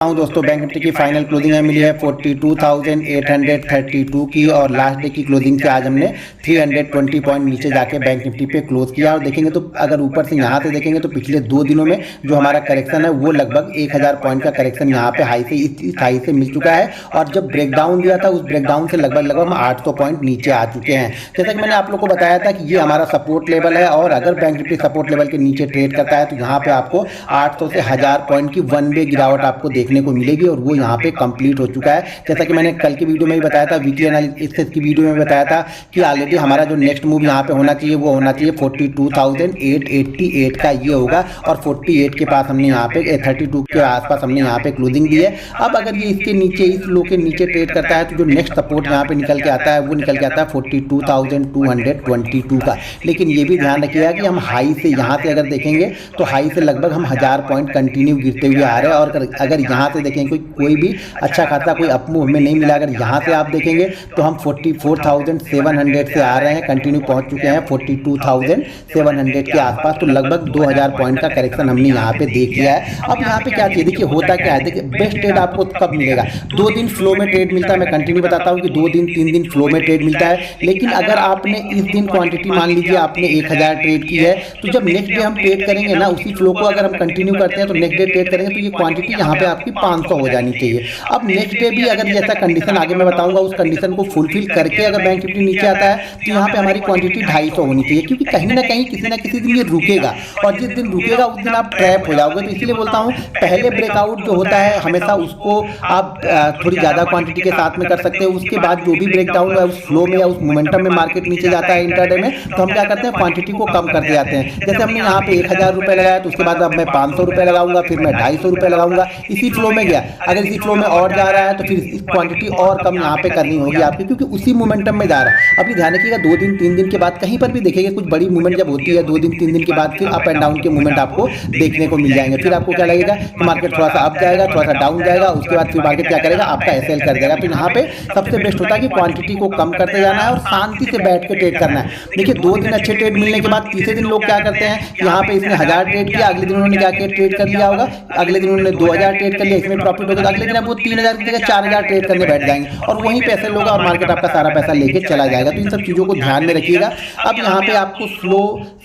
हूँ दोस्तों, bank Nifty की फाइनल क्लोजिंग हमें मिली है 42,832 की और लास्ट डे की क्लोजिंग से आज हमने 320 पॉइंट नीचे जाके बैंक निफ्टी पे क्लोज किया। और देखेंगे तो अगर ऊपर से यहाँ से देखेंगे तो पिछले 2 दिनों में जो हमारा करेक्शन है वो लगभग 1000 पॉइंट का करेक्शन यहाँ पे हाई से इस हाई से मिल चुका है। और जब ब्रेकडाउन दिया था उस ब्रेकडाउन से लगभग हम 800 पॉइंट नीचे आ चुके हैं। जैसा कि मैंने आप लोग को बताया था कि ये हमारा सपोर्ट लेवल है और अगर बैंक निफ्टी सपोर्ट लेवल के नीचे ट्रेड करता है तो यहाँ पे आपको 800 से 1000 पॉइंट की वन वे गिरावट आपको देखने को मिलेगी और वो यहाँ पे कंप्लीट हो चुका है। जैसा कि मैंने कल की वीडियो में भी बताया था, वीकली एनालिसिस की वीडियो में बताया था कि ऑलरेडी हमारा जो नेक्स्ट मूव यहाँ पे होना चाहिए वो होना चाहिए 42,888 का ये होगा और 48 के पास हमने यहाँ पे 32 के आसपास हमने यहाँ पे क्लोजिंग दी है। अब अगर ये इसके नीचे इस लो के नीचे ट्रेड करता है तो जो नेक्स्ट सपोर्ट यहाँ पे निकल के आता है वो निकल के आता है 42,222 का। लेकिन ये भी ध्यान रखिएगा कि हम हाई से यहाँ से अगर देखेंगे तो हाई से लगभग हम 1000 पॉइंट कंटिन्यू गिरते हुए आ रहे हैं। और अगर यहाँ से देखेंगे कोई भी अच्छा खासा कोई अपमूव हमें नहीं मिला, अगर यहाँ से आप देखेंगे तो हम 44,700 से आ रहे हैं, कंटिन्यू पहुंच चुके हैं 42,700 के आसपास। तो लगभग 2000 पॉइंट का करेक्शन हमने यहाँ पे देख लिया है। अब यहाँ पे क्या चाहिए, देखिए होता क्या है, देखिए बेस्ट ट्रेड आपको कब मिलेगा, 2 दिन फ्लो में ट्रेड मिलता है। मैं कंटिन्यू बताता हूँ कि 2 दिन 3 दिन फ्लो में ट्रेड मिलता है। लेकिन अगर आपने इस दिन क्वांटिटी मान लीजिए आपने 1000 ट्रेड की है तो जब नेक्स्ट डे हम ट्रेड करेंगे ना उसी फ्लो को अगर हम कंटिन्यू करते हैं तो नेक्स्ट डे ट्रेड करेंगे तो ये क्वांटिटी यहाँ पे आपकी 500 हो जानी चाहिए। अब नेक्स्ट डे भी अगर जैसा कंडीशन आगे मैं बताऊंगा उस कंडीशन को फुलफिल करके अगर बैंक निफ्टी नीचे आता है तो यहाँ पे हमारी क्वांटिटी 250 होनी चाहिए, क्योंकि कहीं ना कहीं किसी ना किसी दिन ये रुकेगा और जिस दिन रुकेगा उस दिन आप ट्रैप हो जाओगे। तो इसलिए बोलता हूँ पहले ब्रेकआउट जो होता है हमेशा उसको आप थोड़ी ज़्यादा क्वांटिटी के साथ में कर सकते हैं। उसके बाद जो भी ब्रेकडाउन है उस फ्लो में या उस मोमेंटम में मार्केट नीचे जाता है इंटरडे में तो हम क्या करते हैं क्वांटिटी को कम करते जाते हैं। जैसे हमने यहाँ पे 1000 रुपये लगाया तो उसके बाद अब मैं 500 रुपये लगाऊंगा, फिर मैं 250 रुपये लगाऊंगा, इसी फ्लो में गया। अगर इसी फ्लो में और जा रहा है तो फिर इस क्वांटिटी और कम यहाँ पे करनी होगी आपकी, क्योंकि उसी मोमेंटम में जा रहा है। अभी ध्यान रखिएगा 2 दिन 3 दिन के बाद कहीं पर भी देखेंगे कुछ बड़ी मूवमेंट जब होती है 2 दिन 3 दिन के बाद फिर अप एंड डाउन के मूवमेंट आपको देखने को मिल जाएंगे। फिर आपको क्या लगेगा कि मार्केट थोड़ा सा अप जाएगा, थोड़ा सा डाउन जाएगा, उसके बाद फिर मार्केट क्या करेगा आपका एसएल कर देगा। तो यहाँ पे सबसे बेस्ट होता है कि क्वांटिटी को कम करते जाना है और शांति से बैठ के ट्रेड करना है। देखिए 2 दिन अच्छे ट्रेड मिलने के बाद तीसरे दिन लोग क्या करते हैं, यहाँ पे इसने 1000 ट्रेड किया, अगले दिन उन्होंने क्या किया ट्रेड कर लिया होगा, अगले दिन उन्होंने 2000 ट्रेड कर लिया, इसमें प्रॉफिट होगा, अगले दिन वो 3000 की जगह 4000 ट्रेड करने बैठ जाएंगे और वहीं पैसे लोग और मार्केट आपका सारा पैसा लेके चला जाएगा। तो इन सब चीज़ों को ध्यान में रखिएगा। अब यहाँ पे आपको स्लो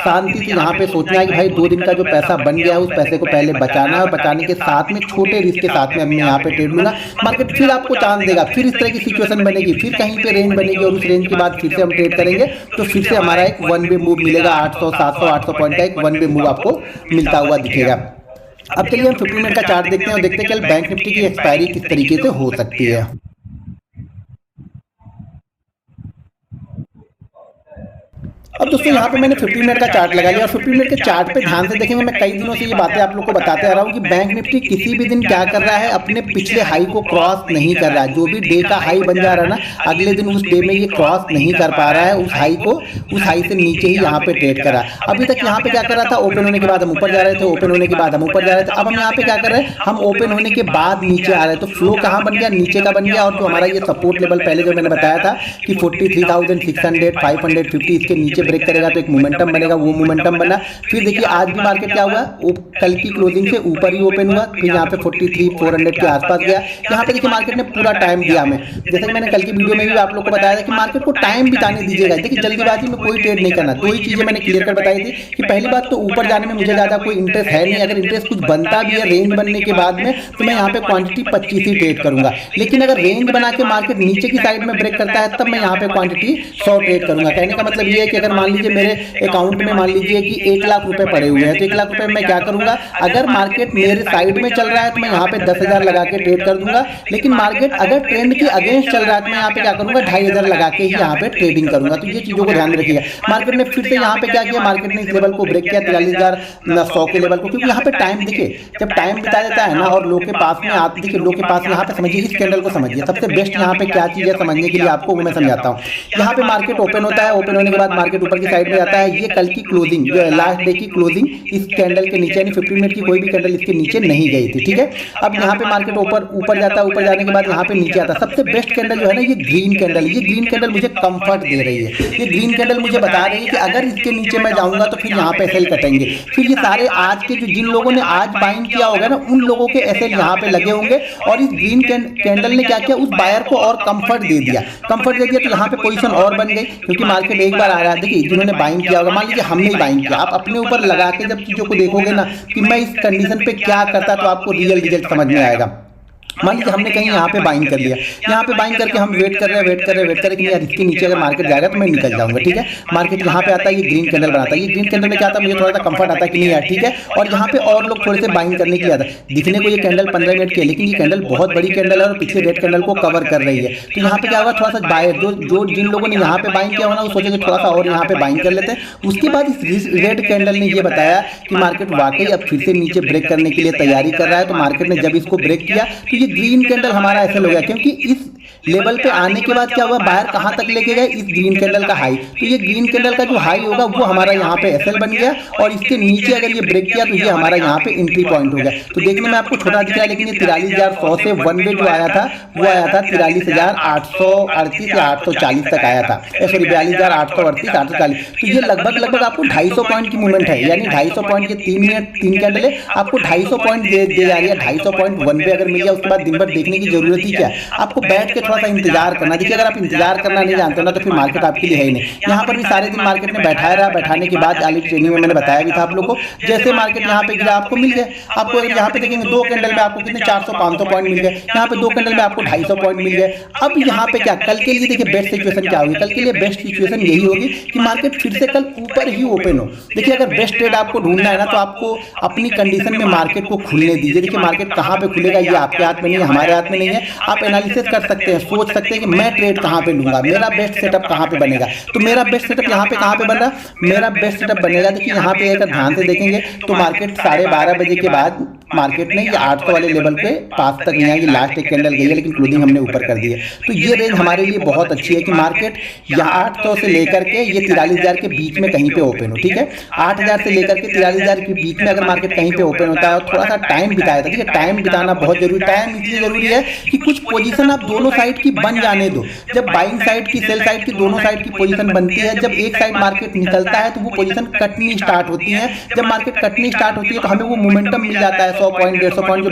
शांति से यहाँ पे सोचना है कि भाई 2 दिन का जो पैसा बन गया है उस पैसे को पहले बचाना है और बचाने के साथ में छोटे रिस्क के साथ में मैं यहाँ पे ट्रेड लूंगा। मार्केट फिर आपको चांस देगा, फिर इस तरह की सिचुएशन बनेगी, फिर कहीं पे रेंज बनेगी और उस रेंज के बाद फिर से हम ट्रेड करेंगे तो फिर से हमारा एक वन वे मूव मिलेगा। 800 700 800 पॉइंट का एक वन वे मूव आपको मिलता हुआ दिखेगा। अब चलिए हम 15 मिनट का चार्ट देखते हैं और देखते हैं कल बैंक निफ्टी की एक्सपायरी किस तरीके से हो सकती है। अब दोस्तों यहाँ पे मैंने 15 मिनट का चार्ट लगा लिया और 15 मिनट के चार्ट पे ध्यान से देखेंगे। मैं कई दिनों से ये बातें आप लोग को बताते आ रहा हूँ कि बैंक निफ्टी किसी भी दिन क्या कर रहा है, अपने पिछले हाई को क्रॉस नहीं कर रहा है। जो भी डे का हाई बन जा रहा है ना अगले दिन उस डे में ये क्रॉस नहीं कर पा रहा है, उस हाई को उस हाई से नीचे ही यहाँ पे ट्रेड कर रहा है। अभी तक यहाँ पे क्या कर रहा था, ओपन होने के बाद हम ऊपर जा रहे थे, ओपन होने के बाद हम ऊपर जा रहे थे। अब हम यहाँ पे क्या कर रहे हैं, हम ओपन होने के बाद नीचे आ रहे हैं। तो फ्लो कहाँ बन गया, नीचे का बन गया। और जो हमारा ये सपोर्ट लेवल पहले जो मैंने बताया था कि 43,600 550 इसके नीचे ब्रेक करेगा तो एक मोमेंटम बनेगा, वो मोमेंटम बना। फिर देखिए आज भी मार्केट क्या हुआ, कल की क्लोजिंग से ऊपर ही ओपन हुआ, फिर यहाँ पे 43,400 के आसपास गया। यहाँ पे देखिए मार्केट ने पूरा टाइम दिया हमें, जैसे कि मैंने कल की वीडियो में भी आप लोग को बताया था कि मार्केट को टाइम बिताने दीजिएगा। देखिए जल्दीबाजी में कोई ट्रेड नहीं करना। 2 ही चीजें मैंने क्लियर कर बताई थी कि पहली बात तो ऊपर जाने में मुझे ज्यादा कोई इंटरेस्ट है नहीं। अगर इंटरेस्ट कुछ बनता भी है रेंज बनने के बाद में तो मैं यहाँ पे क्वांटिटी 25 ही ट्रेड करूंगा। लेकिन अगर रेंज बना के मार्केट नीचे की साइड में ब्रेक करता है तब मैं यहाँ पे क्वांटिटी 100 ट्रेड करूंगा। कहने का मतलब ये है कि अगर मान लीजिए मेरे अकाउंट में मान लीजिए कि 1 लाख रुपए पड़े हुए हैं तो 1 लाख रुपए में क्या करूंगा, अगर मार्केट मेरे साइड में चल रहा है तो मैं यहाँ पे 10,000 लगा के ट्रेड कर दूंगा। लेकिन मार्केट अगर ट्रेंड के अगेंस्ट चल रहा है तो मैं यहाँ पे क्या करूंगा 2,500 लगा के ही यहाँ पे ट्रेडिंग करूंगा। तो ये चीजों को ध्यान में रखिएगा। मार्केट ने फिर से यहाँ पे क्या किया, मार्केट ने इस लेवल को ब्रेक किया 43,100 के लेवल को, क्योंकि यहाँ पे टाइम देखिए जब टाइम बिता देता है ना और लोग के पास में आते देखिए लोग के पास यहाँ पे समझिए इस कैंडल को समझिए। सबसे बेस्ट यहाँ पे क्या चीज है समझने के लिए आपको वो मैं समझाता हूँ। यहाँ पे मार्केट ओपन होता है, ओपन होने के बाद मार्केट ऊपर की साइड में जाता है। ये कल की क्लोजिंग, लास्ट डे की क्लोजिंग इस कैंडल के नीचे यानी 15 मिनट की कोई भी कैंडल इसके नीचे नहीं गई थी, ठीक है। अब यहाँ पे मार्केट ऊपर जाता है, ऊपर जाने के बाद यहाँ पे नीचे आता है। सबसे बेस्ट कैंडल जो है ना ये ग्रीन कैंडल, ये ग्रीन कैंडल मुझे कंफर्ट दे रही है। ये ग्रीन कैंडल मुझे बता रही है कि अगर इसके नीचे मैं जाऊंगा तो फिर यहाँ पे सेल कटेंगे। फिर ये सारे आज के जिन लोगों ने आज बाइंग किया होगा ना उन लोगों के एसएल यहाँ पे लगे होंगे, और इस ग्रीन कैंडल ने क्या किया, उस बायर को और कंफर्ट दे दिया। तो यहाँ पे पोजीशन और बन गई, क्योंकि मार्केट एक बार आ रहा है। देखिए जिन्होंने बाइंग किया होगा, मान लीजिए हमने ही बाइंग किया, आप अपने ऊपर लगा के जब चीजों को देखोगे ना कि मैं इस कंडीशन पे क्या करता, तो आपको रियल रिजल्ट समझ में आएगा। मान लीजिए हमने कहीं यहाँ पे बाइंग कर लिया, यहाँ पे बाइंग करके हम वेट कर रहे हैं कि यार इसके नीचे अगर मार्केट जाएगा तो मैं निकल जाऊंगा, ठीक है। मार्केट यहाँ पे आता है, ये ग्रीन कैंडल बनाता है। ये ग्रीन कैंडल में क्या आता है, मुझे थोड़ा सा कंफर्ट आता है कि नहीं यार ठीक है। और यहाँ पे और लोग थोड़े से बाइंग करने के लिए आता है। दिखने को ये कैंडल 15 मिनट की है, लेकिन ये कैंडल बहुत बड़ी कैंडल है और पिछले रेड कैंडल को कवर कर रही है। तो यहाँ पे क्या होगा, थोड़ा सा बायर जो जिन लोगों ने यहाँ पे बाइंग किया होगा वो सोचेंगे थोड़ा सा और यहाँ पे बाइंग कर लेते हैं। उसके बाद इस रेड कैंडल ने ये बताया कि मार्केट वाकई अब फिर से नीचे ब्रेक करने के लिए तैयारी कर रहा है। तो मार्केट ने जब इसको ब्रेक किया तो ये ग्रीन कैंडल हमारा ऐसा हो गया, क्योंकि इस लेवल पे आने के बाद क्या हुआ, बाहर कहां तक लेके गए, इस ग्रीन कैंडल का हाई। तो ये ग्रीन कैंडल का जो हाई होगा वो हमारा यहाँ पे एसएल बन गया, और इसके नीचे अगर ये ब्रेक किया तो ये हमारा यहाँ पे एंट्री पॉइंट हो गया। तो देखने में आपको छोटा दिख रहा है, लेकिन ये 43,100 से वन वे जो आया था वो आया था 43,838 या 840 तक आया था, सॉरी 42,838 840। तो ये लगभग आपको 250 पॉइंट की मूवमेंट है, यानी 250 पॉइंट के 3 मिनट 3 कैंडल है, आपको 250 पॉइंट दे जा रही है। 250 पॉइंट वन वे अगर मिल गया, उसके बाद दिन भर देखने की जरूरत ही क्या, आपको बैठ के थोड़ा सा इंतजार करना। देखिए अगर आप इंतजार करना नहीं जानते ना तो फिर मार्केट आपके लिए है ही नहीं। यहाँ पर भी सारे दिन मार्केट ने बैठाया रहा, बैठाने के बाद आज ट्रेनिंग में मैंने बताया भी था आप लोग को, जैसे मार्केट यहाँ पे गिरा आपको मिल गया। आपको अगर यहाँ पे देखेंगे 2 कैंडल में आपको कितने 400-500 पॉइंट मिल गए, यहाँ पे 2 कैंडल में आपको 250 पॉइंट मिल गए। अब यहाँ पे क्या कल के लिए देखिए बेस्ट सिचुएशन क्या होगी, कल के लिए बेस्ट सिचुएशन यही होगी कि मार्केट फिर से कल ऊपर ही ओपन हो। देखिए अगर बेस्ट ट्रेड आपको ढूंढना है ना तो आपको अपनी कंडीशन में मार्केट को खुलने दीजिए। देखिए मार्केट कहाँ पे खुलेगा ये आपके हाथ में नहीं है, हमारे हाथ में नहीं है। आप एनालिसिस कर सकते हैं, सोच सकते हैं कि मैं ट्रेड कहाँ पे लूंगा, मेरा बेस्ट सेटअप कहाँ पे बनेगा। तो मेरा बेस्ट सेटअप यहाँ पे कहाँ पे बन रहा, मेरा बेस्ट सेटअप बनेगा। देखिए यहाँ पे अगर ध्यान से देखेंगे तो मार्केट 12:30 बजे के बाद मार्केट ने ये 800 वाले लेवल पे पास तक नहीं आई, लास्ट एक कैंडल गई है, लेकिन क्लोजिंग हमने ऊपर कर दी है। तो ये रेंज हमारे लिए बहुत अच्छी है कि मार्केट यहाँ 800 से लेकर के ये 43,000 के बीच में कहीं पे ओपन हो, ठीक है। 8,000 से लेकर के 43,000 के बीच में अगर मार्केट कहीं पे ओपन होता है और थोड़ा सा टाइम बिताया था, ठीक है। टाइम बिताना बहुत जरूरी, टाइम इसलिए जरूरी है कि कुछ पोजीशन आप दोनों साइड की बन जाने दो। जब बाइंग साइड की सेल साइड की दोनों साइड की पोजीशन बनती है, जब एक साइड मार्केट निकलता है तो वो पोजीशन कटनी स्टार्ट होती है। जब मार्केट कटनी स्टार्ट होती है तो हमें वो मोमेंटम मिल जाता है 100 पॉइंट 150 पॉइंट जो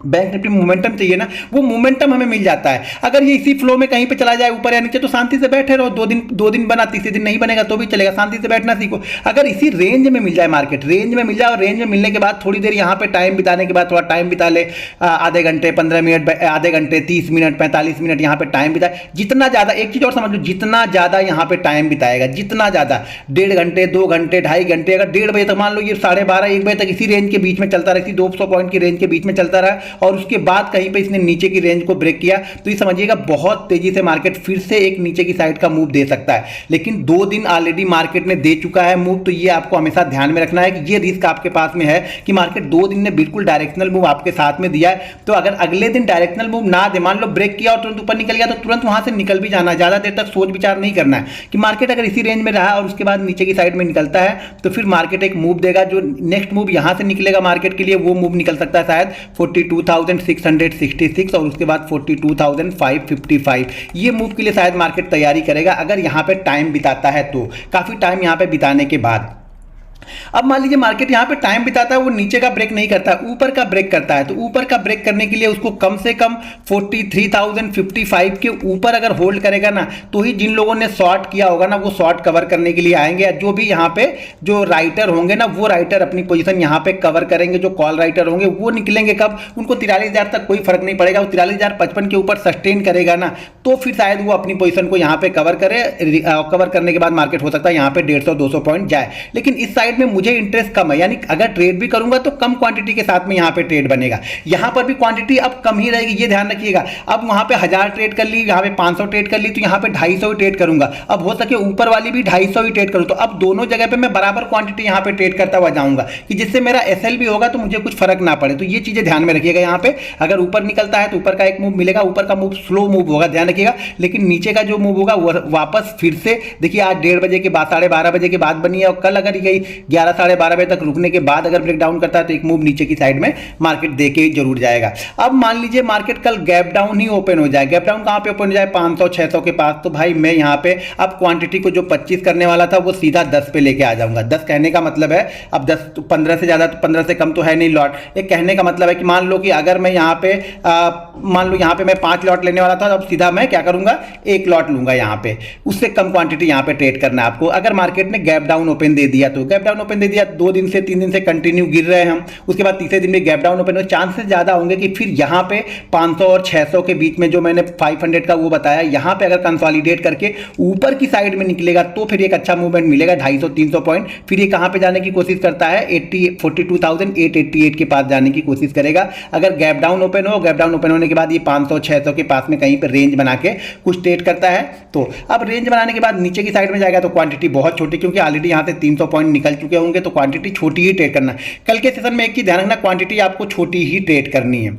बैंक निफ्टी मोमेंटम चाहिए ना, वो मोमेंटम हमें मिल जाता है। अगर ये इसी फ्लो में कहीं पे चला जाए ऊपर या नीचे तो शांति से बैठे रहो, 2 दिन बना, तीसरे दिन नहीं बनेगा तो भी चलेगा, शांति से बैठना सीखो। अगर इसी रेंज में मिल जाए, मार्केट रेंज में मिल जाए, और रेंज में मिलने के बाद थोड़ी देर यहाँ पे टाइम बिताने के बाद थोड़ा टाइम बिता ले, आधे घंटे 15 मिनट, आधे घंटे 30 मिनट 45 मिनट यहाँ पे टाइम बिताए। जितना ज़्यादा, एक चीज़ और समझ लो, जितना ज़्यादा यहाँ पे टाइम बिताएगा, जितना ज़्यादा 1.5 घंटे 2 घंटे 2.5 घंटे, अगर 1:30 बजे तक मान लो ये 12:30 1 बजे तक इसी रेंज के बीच में चलता रहा, इसी 200 पॉइंट की रेंज के बीच में चलता रहा, और उसके बाद कहीं पे इसने नीचे की रेंज को ब्रेक किया, तो ये समझिएगा बहुत तेजी से मार्केट फिर से एक नीचे की साइड का मूव दे सकता है। लेकिन 2 दिन ऑलरेडी मार्केट ने दे चुका है मूव, तो ये आपको हमेशा ध्यान में रखना है कि ये रिस्क आपके पास में है कि मार्केट 2 दिन ने बिल्कुल डायरेक्शनल मूव आपके साथ में दिया है। तो अगर अगले दिन डायरेक्शनल मूव ना दे, मान लो ब्रेक किया और तुरंत ऊपर निकल गया, तो तुरंत वहां से निकल भी जाना, ज्यादा देर तक सोच विचार नहीं करना है कि मार्केट अगर इसी रेंज में रहा और उसके बाद नीचे की साइड में निकलता है तो फिर मार्केट एक मूव देगा। जो नेक्स्ट मूव यहां से निकलेगा मार्केट के लिए, वो मूव निकल सकता है शायद 42,666 और उसके बाद 42,555। ये मूव के लिए शायद मार्केट तैयारी करेगा अगर यहां पे टाइम बिताता है तो, काफी टाइम यहां पे बिताने के बाद। अब मान लीजिए मार्केट यहां पे टाइम बिताता है, वो नीचे का ब्रेक नहीं करता है, ऊपर का ब्रेक करता है। तो ऊपर का ब्रेक करने के लिए उसको कम से कम 43,055 के ऊपर अगर होल्ड करेगा ना, तो ही जिन लोगों ने शॉर्ट किया होगा ना वो शॉर्ट कवर करने के लिए आएंगे। जो भी यहाँ पे जो राइटर होंगे ना, वो राइटर अपनी पोजीशन यहाँ पे कवर करेंगे। जो कॉल राइटर होंगे वो निकलेंगे कब, उनको 43,000 तक कोई फर्क नहीं पड़ेगा। वो 43,055 के ऊपर सस्टेन करेगा ना, तो फिर शायद वो अपनी पोजीशन को यहाँ पे कवर करे। कवर करने के बाद मार्केट हो सकता है यहाँ पे 150-200 पॉइंट जाए। लेकिन इस साइड साइड में मुझे इंटरेस्ट कम है, यानी अगर ट्रेड भी करूंगा तो कम क्वांटिटी के साथ में यहाँ पे ट्रेड बनेगा। यहाँ पर भी क्वांटिटी अब कम ही रहेगी, ये ध्यान रखिएगा। अब वहाँ पे 1000 ट्रेड कर ली, यहाँ पे 500 ट्रेड कर ली, तो यहाँ पे 250 ही ट्रेड करूंगा। अब हो सके ऊपर वाली भी 250 ही ट्रेड करूँ, तो अब दोनों जगह पे मैं बराबर क्वांटिटी यहाँ पे ट्रेड करता हुआ जाऊंगा कि जिससे मेरा एसएल भी होगा तो मुझे कुछ फर्क ना पड़े। तो ये चीजें ध्यान में रखिएगा। यहाँ पे अगर ऊपर निकलता है तो ऊपर का एक मूव मिलेगा, ऊपर का मूव स्लो मूव होगा, ध्यान रखिएगा। लेकिन नीचे का जो मूव होगा वो वापस फिर से देखिए, आज 1:30 बजे के बाद 12:30 बजे के बाद बनी है, और कल अगर गई 11 साढ़े 12 बजे तक रुकने के बाद अगर ब्रेक डाउन करता है तो एक मूव नीचे की साइड में मार्केट देके जरूर जाएगा। अब मान लीजिए मार्केट कल गैप डाउन ही ओपन हो जाए, गैप डाउन कहां पे ओपन हो जाए, 500-600 के पास, तो भाई मैं यहां पे अब क्वांटिटी को जो 25 करने वाला था वो सीधा 10 पे लेके आ जाऊंगा। 10 कहने का मतलब है, अब 10 तो 15 से ज्यादा, तो 15 से कम तो है नहीं लॉट। एक कहने का मतलब है कि मान लो कि अगर मैं यहां पे मान लो यहां पे मैं 5 लॉट लेने वाला था, तो अब सीधा मैं क्या करूंगा, 1 लॉट लूंगा यहां पे, उससे कम क्वांटिटी यहां पे ट्रेड करना है आपको। अगर मार्केट ने गैप डाउन ओपन दे दिया, तो गैप डाउन ओपन दे दिया, 2 दिन से 3 दिन से कंटिन्यू गिर रहे हैं हम, उसके बाद तीसरे दिन में गैप डाउन ओपन हो, चांसेस ज्यादा होंगे कि फिर यहां पे 500 और 600 के बीच में जो मैंने 500 का वो बताया, यहां पे अगर कंसोलिडेट करके ऊपर की साइड में निकलेगा तो फिर एक अच्छा मूवमेंट मिलेगा, 250-300 पॉइंट। फिर ये कहां पे जाने की कोशिश करता है, 42,888 के पास जाने की कोशिश करेगा। अगर गैप डाउन ओपन हो, गैप डाउन ओपन होने के बाद ये 500-600 के पास में कहीं पे रेंज बना के कुछ ट्रेड करता है, तो अब रेंज बनाने के बाद नीचे की साइड में जाएगा तो क्वांटिटी बहुत छोटी, क्योंकि ऑलरेडी यहां से 300 पॉइंट निकल चुके होंगे, तो क्वांटिटी छोटी ही ट्रेड करना। कल के सेशन में एक चीज ध्यान रखना, क्वांटिटी आपको छोटी ही ट्रेड करनी है।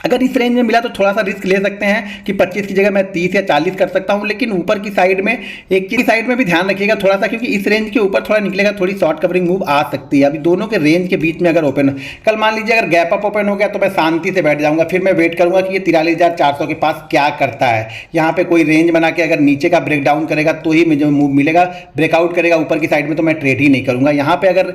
अगर इस रेंज में मिला तो थोड़ा सा रिस्क ले सकते हैं कि 25 की जगह मैं 30 या 40 कर सकता हूं, लेकिन ऊपर की साइड में एक की साइड में भी ध्यान रखिएगा थोड़ा सा, क्योंकि इस रेंज के ऊपर थोड़ा निकलेगा, थोड़ी शॉर्ट कवरिंग मूव आ सकती है। अभी दोनों के रेंज के बीच में अगर ओपन, कल मान लीजिए अगर गैप अप ओपन हो गया तो मैं शांति से बैठ जाऊंगा, फिर मैं वेट करूंगा कि ये 43,400 के पास क्या करता है। यहाँ पे कोई रेंज बना के अगर नीचे का ब्रेक डाउन करेगा तो ही मुझे मूव मिलेगा, ब्रेकआउट करेगा ऊपर की साइड में तो मैं ट्रेड ही नहीं करूंगा। यहाँ पे अगर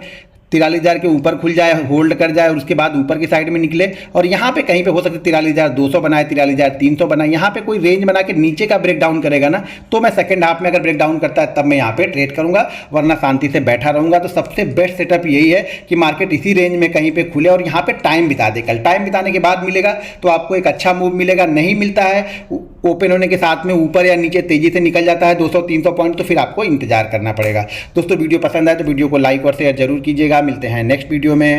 43,000 के ऊपर खुल जाए, होल्ड कर जाए और उसके बाद ऊपर की साइड में निकले, और यहाँ पे कहीं पे हो सकता है 43,200 बनाए, 43,300 बनाए, यहाँ पे कोई रेंज बना के नीचे का ब्रेक डाउन करेगा ना, तो मैं सेकंड हाफ में अगर ब्रेक डाउन करता है तब मैं यहाँ पे ट्रेड करूंगा, वरना शांति से बैठा रहूंगा। तो सबसे बेस्ट सेटअप यही है कि मार्केट इसी रेंज में कहीं पे खुले और यहाँ पे टाइम बिता दे। कल टाइम बिताने के बाद मिलेगा तो आपको एक अच्छा मूव मिलेगा, नहीं मिलता है ओपन होने के साथ में ऊपर या नीचे तेजी से निकल जाता है 200-300 पॉइंट, तो फिर आपको इंतजार करना पड़ेगा। दोस्तों वीडियो पसंद आए तो वीडियो को लाइक और शेयर जरूर कीजिएगा। मिलते हैं नेक्स्ट वीडियो में।